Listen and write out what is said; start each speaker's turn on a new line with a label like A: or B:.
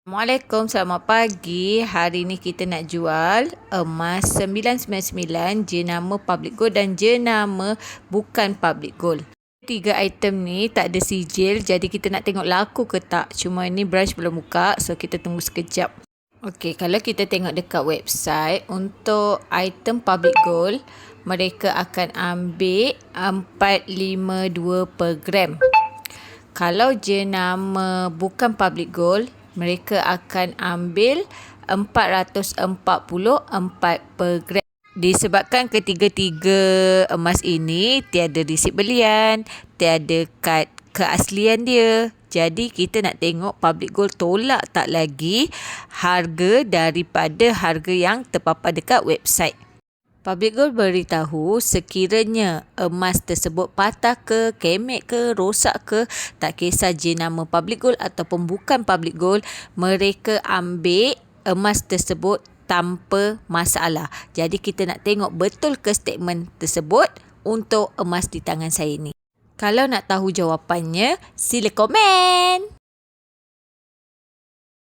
A: Assalamualaikum, selamat pagi. Hari ni kita nak jual emas 999 jenama public gold dan jenama bukan public gold. Tiga item ni tak ada sijil, jadi kita nak tengok laku ke tak. Cuma ni branch belum buka, so kita tunggu sekejap. Okey, kalau kita tengok dekat website, untuk item public gold, mereka akan ambil 452 per gram. Kalau jenama bukan public gold, mereka akan ambil 444 per gram. Disebabkan ketiga-tiga emas ini tiada resit belian, tiada kad keaslian dia. Jadi kita nak tengok public gold tolak tak lagi harga daripada harga yang terpapar dekat website. Public gold beritahu sekiranya emas tersebut patah ke, kemek ke, rosak ke, tak kisah jenama public gold ataupun bukan public gold, mereka ambil emas tersebut tanpa masalah. Jadi kita nak tengok betul ke statement tersebut untuk emas di tangan saya ni. Kalau nak tahu jawapannya, sila komen.